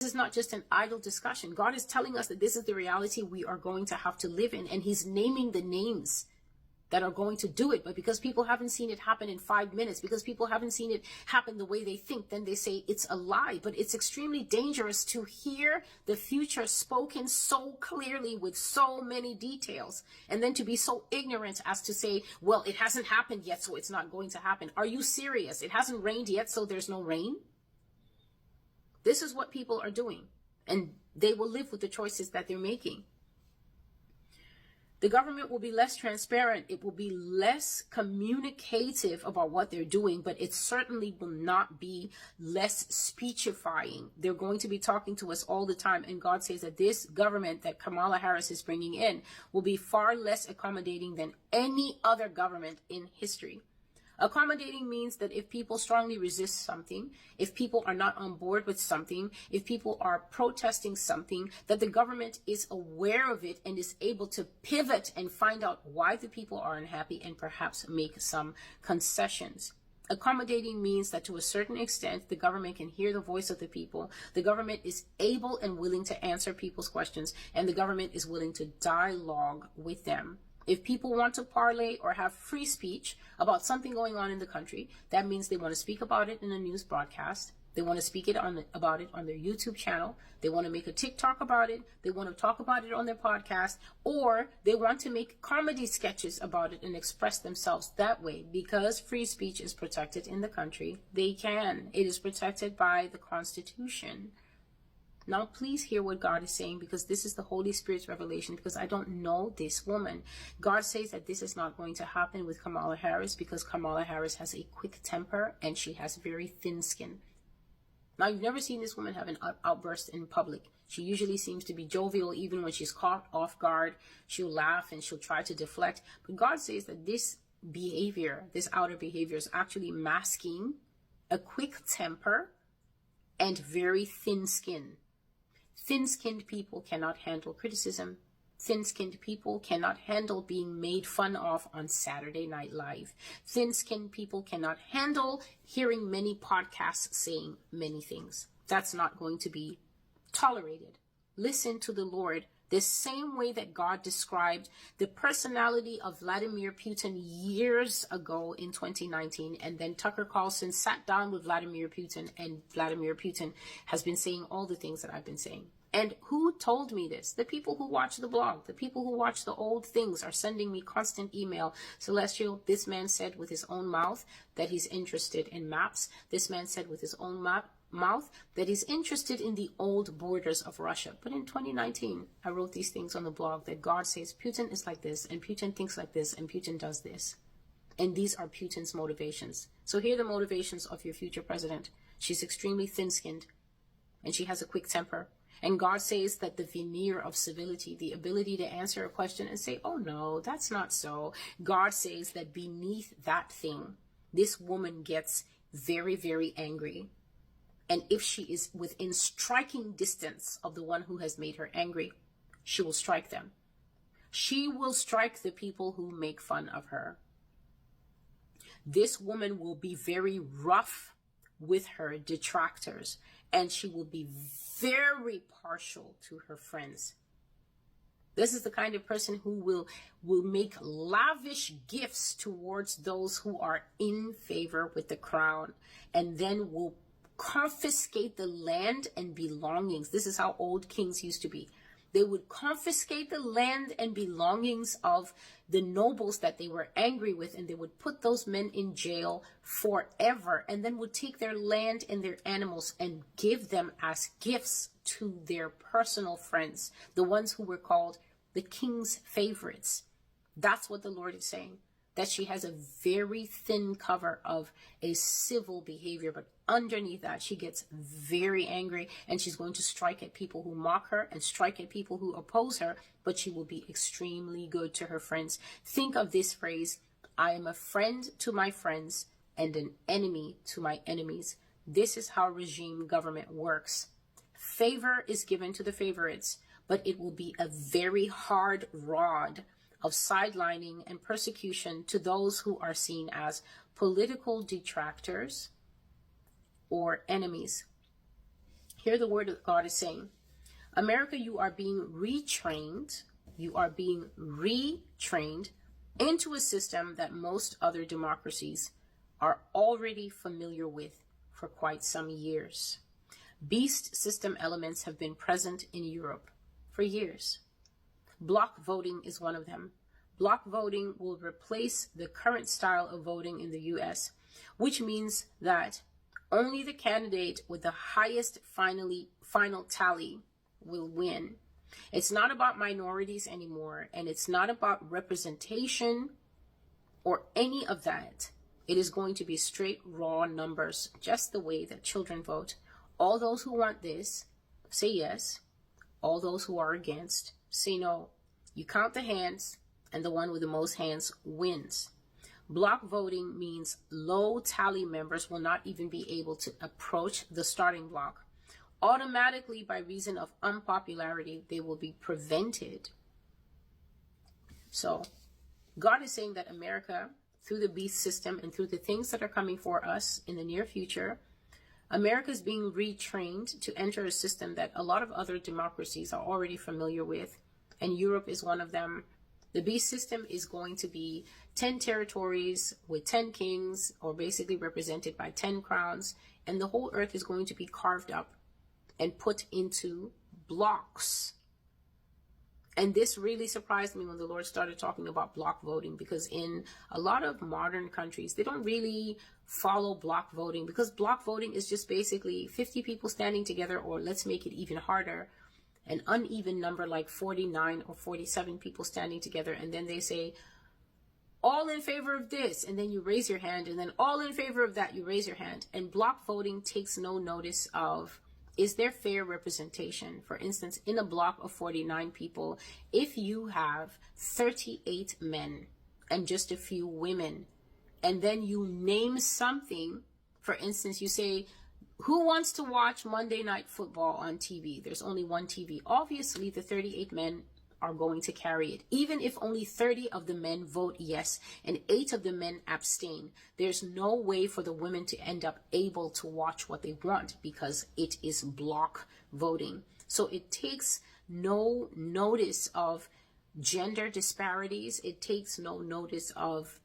is not just an idle discussion. God is telling us that this is the reality we are going to have to live in, and he's naming the names that are going to do it. But because people haven't seen it happen in 5 minutes, because people haven't seen it happen the way they think, then they say it's a lie. But it's extremely dangerous to hear the future spoken so clearly with so many details, and then to be so ignorant as to say, well, it hasn't happened yet, so it's not going to happen. Are you serious? It hasn't rained yet, so there's no rain? This is what people are doing, and they will live with the choices that they're making. The government will be less transparent. It will be less communicative about what they're doing, but it certainly will not be less speechifying. They're going to be talking to us all the time. And God says that this government that Kamala Harris is bringing in will be far less accommodating than any other government in history. Accommodating means that if people strongly resist something, if people are not on board with something, if people are protesting something, that the government is aware of it and is able to pivot and find out why the people are unhappy and perhaps make some concessions. Accommodating means that to a certain extent, the government can hear the voice of the people. The government is able and willing to answer people's questions, and the government is willing to dialogue with them. If people want to parlay or have free speech about something going on in the country, that means they want to speak about it in a news broadcast. They want to speak about it on their YouTube channel. They want to make a TikTok about it. They want to talk about it on their podcast, or they want to make comedy sketches about it and express themselves that way. Because free speech is protected in the country, they can. It is protected by the Constitution. Now, please hear what God is saying, because this is the Holy Spirit's revelation, because I don't know this woman. God says that this is not going to happen with Kamala Harris, because Kamala Harris has a quick temper and she has very thin skin. Now, you've never seen this woman have an outburst in public. She usually seems to be jovial. Even when she's caught off guard, she'll laugh and she'll try to deflect. But God says that this behavior, this outer behavior, is actually masking a quick temper and very thin skin. Thin-skinned people cannot handle criticism. Thin-skinned people cannot handle being made fun of on Saturday Night Live. Thin-skinned people cannot handle hearing many podcasts saying many things. That's not going to be tolerated. Listen to the Lord the same way that God described the personality of Vladimir Putin years ago in 2019. And then Tucker Carlson sat down with Vladimir Putin, and Vladimir Putin has been saying all the things that I've been saying. And who told me this? The people who watch the blog, the people who watch the old things are sending me constant email. Celestial, this man said with his own mouth that he's interested in maps. This man said with his own mouth that he's interested in the old borders of Russia. But in 2019, I wrote these things on the blog that God says Putin is like this, and Putin thinks like this, and Putin does this. And these are Putin's motivations. So here are the motivations of your future president. She's extremely thin-skinned, and she has a quick temper. And God says that the veneer of civility, the ability to answer a question and say, oh no, that's not so. God says that beneath that thing, this woman gets very, very angry. And if she is within striking distance of the one who has made her angry, she will strike them. She will strike the people who make fun of her. This woman will be very rough with her detractors, and she will be very partial to her friends. This is the kind of person who will make lavish gifts towards those who are in favor with the crown, and then will confiscate the land and belongings. This is how old kings used to be. They would confiscate the land and belongings of the nobles that they were angry with, and they would put those men in jail forever, and then would take their land and their animals and give them as gifts to their personal friends, the ones who were called the king's favorites. That's what the Lord is saying, that she has a very thin cover of a civil behavior, but underneath that, she gets very angry, and she's going to strike at people who mock her and strike at people who oppose her, but she will be extremely good to her friends. Think of this phrase: I am a friend to my friends and an enemy to my enemies. This is how regime government works. Favor is given to the favorites, but it will be a very hard rod of sidelining and persecution to those who are seen as political detractors or enemies. Hear the word God is saying. America, you are being retrained. You are being retrained into a system that most other democracies are already familiar with for quite some years. Beast system elements have been present in Europe for years. Block voting is one of them. Block voting will replace the current style of voting in the US, which means that only the candidate with the highest final tally will win. It's not about minorities anymore, and it's not about representation or any of that. It is going to be straight raw numbers, just the way that children vote. All those who want this, say yes. All those who are against, say no. You count the hands, and the one with the most hands wins. Block voting means low tally members will not even be able to approach the starting block. Automatically, by reason of unpopularity, they will be prevented. So, God is saying that America, through the beast system and through the things that are coming for us in the near future, America is being retrained to enter a system that a lot of other democracies are already familiar with, and Europe is one of them. The beast system is going to be 10 territories with 10 kings, or basically represented by 10 crowns, and the whole earth is going to be carved up and put into blocks. And this really surprised me when the Lord started talking about block voting, because in a lot of modern countries, they don't really follow block voting, because block voting is just basically 50 people standing together, or let's make it even harder, an uneven number like 49 or 47 people standing together, and then they say, all in favor of this, and then you raise your hand, and then all in favor of that, you raise your hand. And block voting takes no notice of, is there fair representation? For instance, in a block of 49 people, if you have 38 men and just a few women, and then you name something, for instance, you say, who wants to watch Monday Night Football on TV? There's only one TV. Obviously, the 38 men are going to carry it. Even if only 30 of the men vote yes and 8 of the men abstain, there's no way for the women to end up able to watch what they want, because it is block voting. So it takes no notice of gender disparities. It takes no notice of